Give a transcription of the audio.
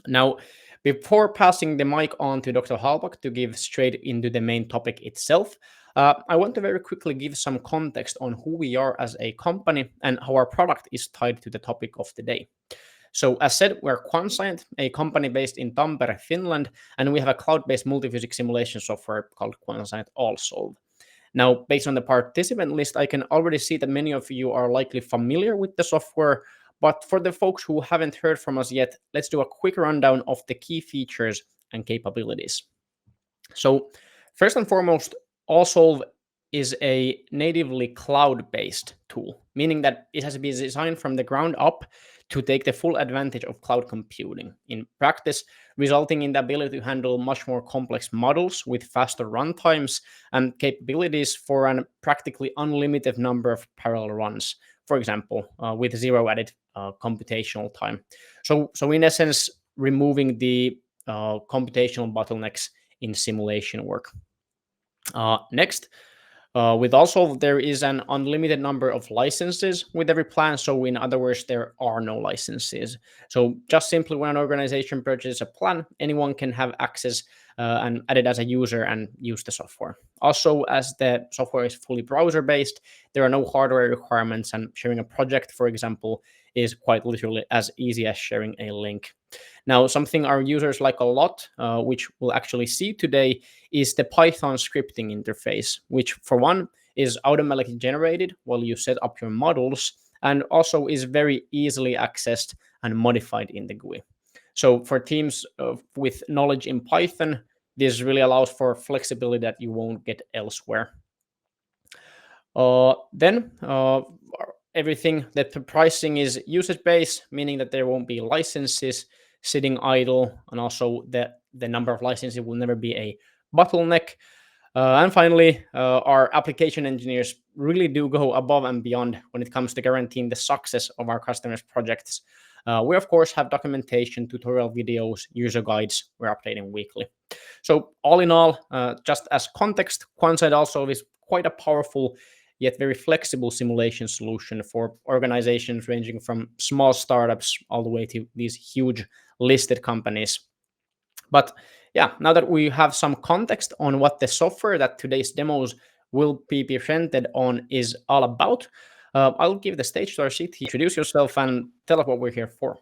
Now, before passing the mic on to Dr. Halbach to give straight into the main topic itself, I want to very quickly give some context on who we are as a company and how our product is tied to the topic of the day. So, as said, we're Quanscient, a company based in Tampere, Finland, and we have a cloud-based multiphysics simulation software called Quanscient Allsolve. Now, based on the participant list, I can already see that many of you are likely familiar with the software, but for the folks who haven't heard from us yet, let's do a quick rundown of the key features and capabilities. So, first and foremost, Allsolve is a natively cloud-based tool, meaning that it has been designed from the ground up to take the full advantage of cloud computing. In practice, resulting in the ability to handle much more complex models with faster runtimes and capabilities for a practically unlimited number of parallel runs, for example, with zero added computational time. So in essence, removing the computational bottlenecks in simulation work. Next, with Allsolve, there is an unlimited number of licenses with every plan. So, in other words, there are no licenses. So, just simply when an organization purchases a plan, anyone can have access and add it as a user and use the software. Also, as the software is fully browser based, there are no hardware requirements, and sharing a project, for example, is quite literally as easy as sharing a link. Now, something our users like a lot, which we'll actually see today, is the Python scripting interface, which for one is automatically generated while you set up your models and also is very easily accessed and modified in the GUI. So for teams with knowledge in Python, this really allows for flexibility that you won't get elsewhere. Then everything that the pricing is usage based, meaning that there won't be licenses sitting idle, and also the number of licenses will never be a bottleneck. And finally, our application engineers really do go above and beyond when it comes to guaranteeing the success of our customers' projects. We, of course, have documentation, tutorial videos, user guides we're updating weekly. So, all in all, just as context, Quanscient Allsolve is quite a powerful yet very flexible simulation solution for organizations ranging from small startups all the way to these huge listed companies. But yeah, now that we have some context on what the software that today's demos will be presented on is all about, I'll give the stage to our CT. Introduce yourself and tell us what we're here for.